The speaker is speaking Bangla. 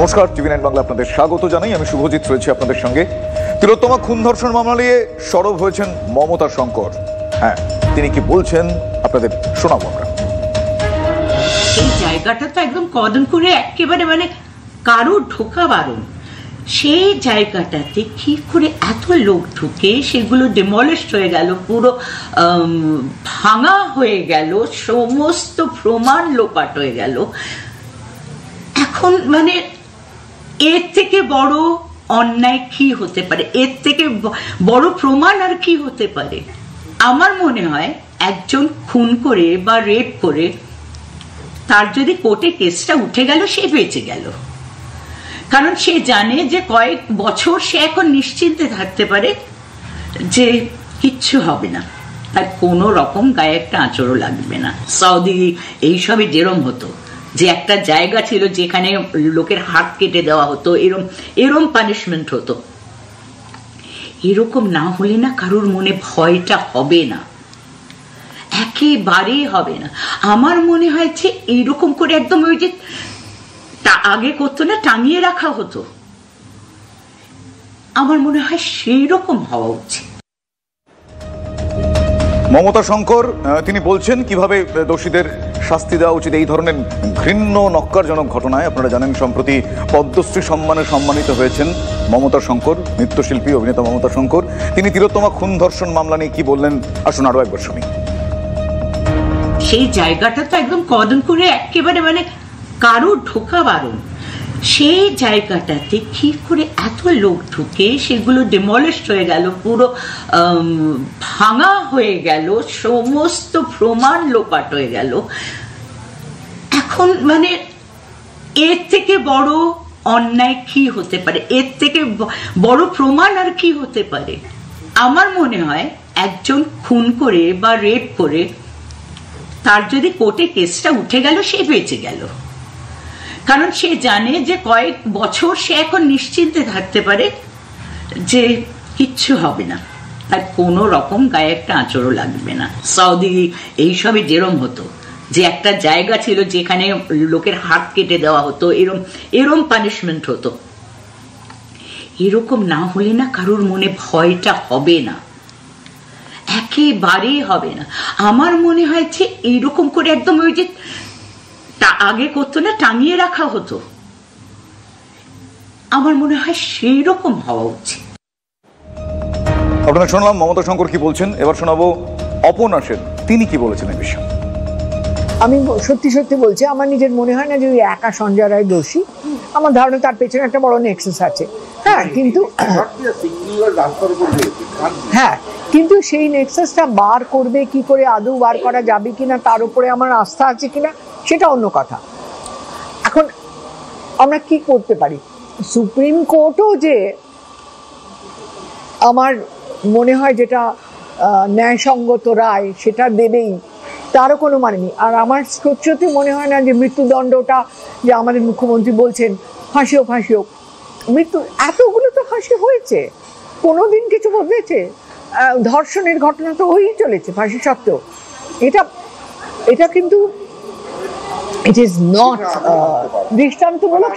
নমস্কার, টিভি9 বাংলা আপনাদের স্বাগত জানাই। আমি শুভজিৎ রয়েছি আপনাদের সঙ্গে। তিলোত্তমা খুন ধর্ষণ মামলা নিয়ে সরব হয়েছেন মমতা শঙ্কর। হ্যাঁ, তিনি কি বলছেন আপনাদের শোনাবো আমরা। এই জায়গাটা তো একদম কর্ডন করে একেবারে কারো ঢোকা বারণ। সেই জায়গাটাতে কি করে এত লোক ঢুকে সেগুলো ডিমলিশড হয়ে গেল, পুরো ভাঙা হয়ে গেল, সমস্ত প্রমাণ লোপাট হয়ে গেল। এখন এর থেকে বড় অন্যায় কি হতে পারে? এর থেকে বড় প্রমাণ আর কি হতে পারে? আমার মনে হয় একজন খুন করে বা রেপ করে তার যদি কোর্টে কেসটা উঠে গেল, সে বেঁচে গেল। কারণ সে জানে যে কয়েক বছর সে এখন নিশ্চিন্তে থাকতে পারে যে কিচ্ছু হবে না, তার কোনো রকম গায়ে একটা আঁচড়ও লাগবে না। সৌদি এইসবে যেরম হতো, যে একটা জায়গা ছিল যেখানে লোকের হাত কেটে দেওয়া হতো, এরম পানিশমেন্ট হতো। এরকম না হলে না কারোর মনে ভয়টা হবে না, একেবারে হবে না। আমার মনে হয় যে এইরকম করে একদম ওই যে আগে করতো না, টাঙিয়ে রাখা হতো, আমার মনে হয় সেই রকম হওয়া উচিত। মমতা শঙ্কর তিনি বলছেন কিভাবে দোষীদের শাস্তি দেওয়া উচিত এই ধরনের ঘৃণ্য নক্কারজনক ঘটনায়। আপনারা জানেন সম্প্রতি পদ্মশ্রী সম্মানে সম্মানিত হয়েছেন মমতা শঙ্কর, নৃত্যশিল্পী অভিনেতা মমতা শঙ্কর। তিনি তিলোত্তমা খুন ধর্ষণ মামলা নিয়ে কি বললেন আসুন আরো একবার শুনি। সেই জায়গাটা তো একদম কর্ডন করে একেবারে কারো ঢোকা বারণ। সেই জায়গাটাতে কি করে এত লোক ঢুকে সেগুলো ডিমলিশড হয়ে গেল, পুরো ভাঙা হয়ে গেল, সমস্ত প্রমাণ লোপাট হয়ে গেল। এখন এর থেকে বড় অন্যায় কি হতে পারে? এর থেকে বড় প্রমাণ আর কি হতে পারে? আমার মনে হয় একজন খুন করে বা রেপ করে তার যদি কোর্টে কেসটা উঠে গেল, সে বেঁচে গেল। কারণ সে জানে যে কয়েক বছর সে এখন নিশ্চিন্তে থাকতে পারে যে কিচ্ছু হবে না, তার কোনো রকম গায়ে একটা আঁচড়ও লাগবে না। সৌদি এইসবে যেরম হতো, যে একটা জায়গা ছিল যেখানে লোকের হাত কেটে দেওয়া হতো, এরম পানিশমেন্ট হতো। এরকম না হলে না কারোর মনে ভয়টা হবে না, একেবারেই হবে না। আমার মনে হয় যে এইরকম করে একদম ওই যে আগে করতো না, টাঙিয়ে রাখা হতো, আমার মনে হয় সেই রকম হওয়া উচিত। আপনারা শুনলাম মমতা শঙ্কর কি বলছেন, এবার শোনাবো অপর্ণা সেন, তিনি কি বলেছেন এই বিষয়ে। আমি সত্যি সত্যি বলছি, আমার নিজের মনে হয় না যে ওই একা সঞ্জয় রায় দোষী। আমার ধারণা তার পেছনে একটা বড় নেক্সাস আছে। হ্যাঁ, কিন্তু সেই নেক্সাসটা বার করবে কি করে, আদৌ বার করা যাবে কিনা, তার উপরে আমার আস্থা আছে কিনা সেটা অন্য কথা। এখন আমরা কি করতে পারি? সুপ্রিম কোর্টও যে আমার মনে হয় যেটা ন্যায়সঙ্গত রায় সেটা দেবেই, তারও কোনো মানে নেই। আর আমার সত্যি মনে হয় না যে মৃত্যুদণ্ডটা যে আমাদের মুখ্যমন্ত্রী বলছেন ফাঁসি হোক, মৃত্যু এতগুলো তো ফাঁসি হয়েছে, কোনোদিন কিছু বদলেছে? ধর্ষণের ঘটনা তো হয়েই চলেছে ফাঁসি সত্ত্বেও। এটা কিন্তু ইট ইজ নট দৃষ্টান্তমূলক।